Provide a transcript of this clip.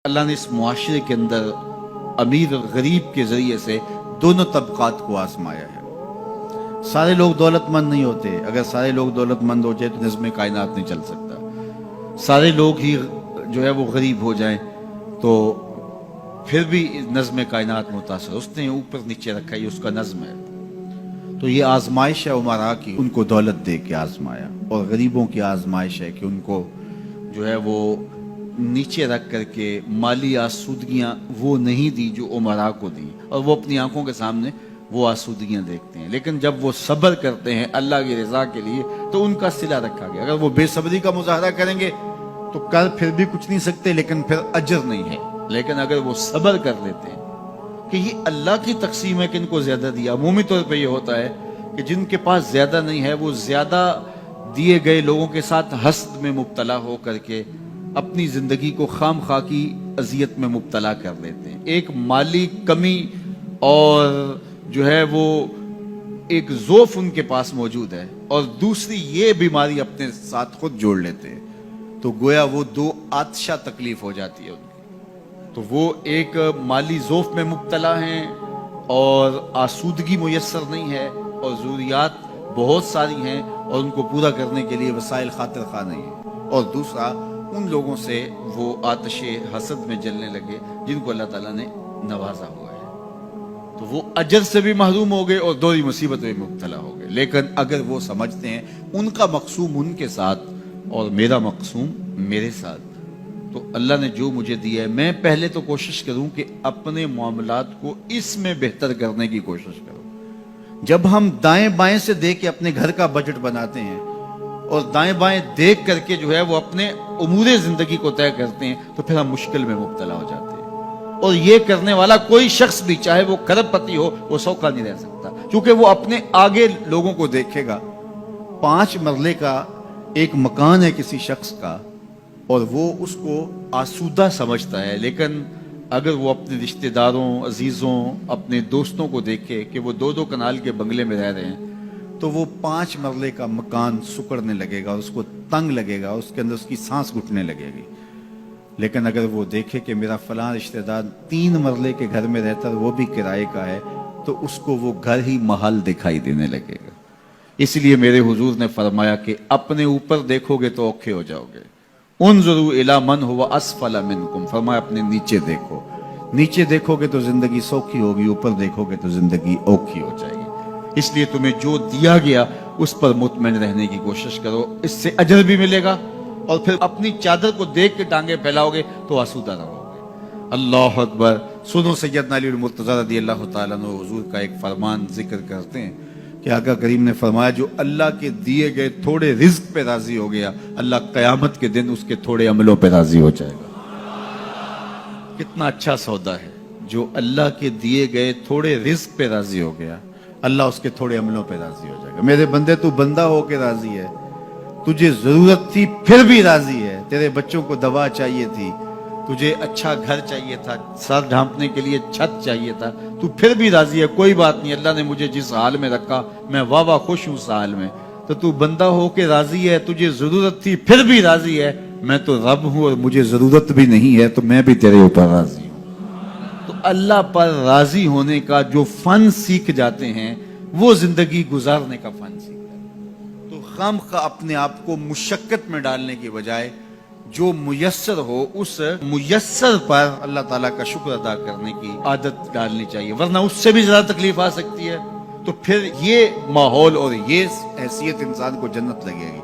اللہ نے اس معاشرے کے اندر امیر اور غریب کے ذریعے سے دونوں طبقات کو آزمایا ہے۔ سارے لوگ دولت مند نہیں ہوتے، اگر سارے لوگ دولت مند ہو جائے تو نظم کائنات نہیں چل سکتا۔ سارے لوگ ہی جو ہے وہ غریب ہو جائیں تو پھر بھی نظم کائنات متاثر، اس نے اوپر نیچے رکھا، یہ اس کا نظم ہے۔ تو یہ آزمائش ہے عمرا کی، ان کو دولت دے کے آزمایا، اور غریبوں کی آزمائش ہے کہ ان کو جو ہے وہ نیچے رکھ کر کے مالی آسودگیاں وہ نہیں دی جو عمرا کو دی، اور وہ اپنی آنکھوں کے سامنے وہ آسودگیاں دیکھتے ہیں، لیکن جب وہ صبر کرتے ہیں اللہ کی رضا کے لیے تو ان کا صلہ رکھا گیا۔ اگر وہ بے صبری کا مظاہرہ کریں گے تو کر پھر بھی کچھ نہیں سکتے، لیکن پھر اجر نہیں ہے، لیکن اگر وہ صبر کر لیتے ہیں کہ یہ اللہ کی تقسیم ہے کہ ان کو زیادہ دیا۔ عمومی طور پہ یہ ہوتا ہے کہ جن کے پاس زیادہ نہیں ہے وہ زیادہ دیے گئے لوگوں کے ساتھ حسد میں مبتلا ہو کر کے اپنی زندگی کو خام خواہ کی اذیت میں مبتلا کر لیتے ہیں۔ ایک مالی کمی اور جو ہے وہ ایک ضعف ان کے پاس موجود ہے، اور دوسری یہ بیماری اپنے ساتھ خود جوڑ لیتے ہیں، تو گویا وہ دو آتشہ تکلیف ہو جاتی ہے ان کی۔ تو وہ ایک مالی ضعف میں مبتلا ہیں اور آسودگی میسر نہیں ہے، اور ضروریات بہت ساری ہیں اور ان کو پورا کرنے کے لیے وسائل خاطر خواہ نہیں ہے، اور دوسرا ان لوگوں سے وہ آتش حسد میں جلنے لگے جن کو اللہ تعالیٰ نے نوازا ہوا ہے، تو وہ اجر سے بھی محروم ہو گئے اور دوہری مصیبت میں مبتلا ہو گئے۔ لیکن اگر وہ سمجھتے ہیں ان کا مقسوم ان کے ساتھ اور میرا مقسوم میرے ساتھ، تو اللہ نے جو مجھے دیا ہے میں پہلے تو کوشش کروں کہ اپنے معاملات کو اس میں بہتر کرنے کی کوشش کروں۔ جب ہم دائیں بائیں سے دیکھ کے اپنے گھر کا بجٹ بناتے ہیں اور دائیں بائیں دیکھ کر کے جو ہے وہ اپنے امور زندگی کو طے کرتے ہیں تو پھر ہم مشکل میں مبتلا ہو جاتے ہیں، اور یہ کرنے والا کوئی شخص بھی چاہے وہ کروڑ پتی ہو وہ سوکھا نہیں رہ سکتا، کیونکہ وہ اپنے آگے لوگوں کو دیکھے گا۔ 5 مرلے کا ایک مکان ہے کسی شخص کا اور وہ اس کو آسودہ سمجھتا ہے، لیکن اگر وہ اپنے رشتہ داروں، عزیزوں، اپنے دوستوں کو دیکھے کہ وہ 2 کنال کے بنگلے میں رہ رہے ہیں تو وہ 5 مرلے کا مکان سکڑنے لگے گا، اس کو تنگ لگے گا، اس کے اندر اس کی سانس گھٹنے لگے گی۔ لیکن اگر وہ دیکھے کہ میرا فلاں رشتہ دار 3 مرلے کے گھر میں رہتا ہے، وہ بھی کرائے کا ہے، تو اس کو وہ گھر ہی محل دکھائی دینے لگے گا۔ اس لیے میرے حضور نے فرمایا کہ اپنے اوپر دیکھو گے تو اوکھے ہو جاؤ گے۔ انظروا الی من هو اسفل منکم، فرمایا اپنے نیچے دیکھو، نیچے دیکھو گے تو زندگی سوکھی ہوگی، اوپر دیکھو گے تو زندگی اوکھی ہو جائے گی۔ اس لیے تمہیں جو دیا گیا اس پر مطمئن رہنے کی کوشش کرو، اس سے اجر بھی ملے گا، اور پھر اپنی چادر کو دیکھ کے ٹانگیں پھیلاؤ گے تو آسودہ رہو گے۔ اللہ اکبر۔ سنو سیدنا علی المرتضی رضی اللہ تعالیٰ عنہ حضور کا ایک فرمان ذکر کرتے ہیں کہ آقا کریم نے فرمایا جو اللہ کے دیے گئے تھوڑے رزق پہ راضی ہو گیا، اللہ قیامت کے دن اس کے تھوڑے عملوں پہ راضی ہو جائے گا۔ کتنا اچھا سودا ہے، جو اللہ کے دیے گئے تھوڑے رزق پہ راضی ہو گیا، اللہ اس کے تھوڑے عملوں پہ راضی ہو جائے گا۔ میرے بندے تو بندہ ہو کے راضی ہے، تجھے ضرورت تھی پھر بھی راضی ہے، تیرے بچوں کو دوا چاہیے تھی، تجھے اچھا گھر چاہیے تھا، سر ڈھانپنے کے لیے چھت چاہیے تھا، تو پھر بھی راضی ہے، کوئی بات نہیں، اللہ نے مجھے جس حال میں رکھا میں واہ واہ خوش ہوں اس حال میں، تو بندہ ہو کے راضی ہے، تجھے ضرورت تھی پھر بھی راضی ہے، میں تو رب ہوں اور مجھے ضرورت بھی نہیں ہے تو میں بھی تیرے اوپر راضی ہوں۔ تو اللہ پر راضی ہونے کا جو فن سیکھ جاتے ہیں وہ زندگی گزارنے کا فن سیکھتا ہے۔ تو خواہ اپنے آپ کو مشقت میں ڈالنے کی بجائے جو میسر ہو اس میسر پر اللہ تعالیٰ کا شکر ادا کرنے کی عادت ڈالنی چاہیے، ورنہ اس سے بھی زیادہ تکلیف آ سکتی ہے، تو پھر یہ ماحول اور یہ حیثیت انسان کو جنت لگے گی۔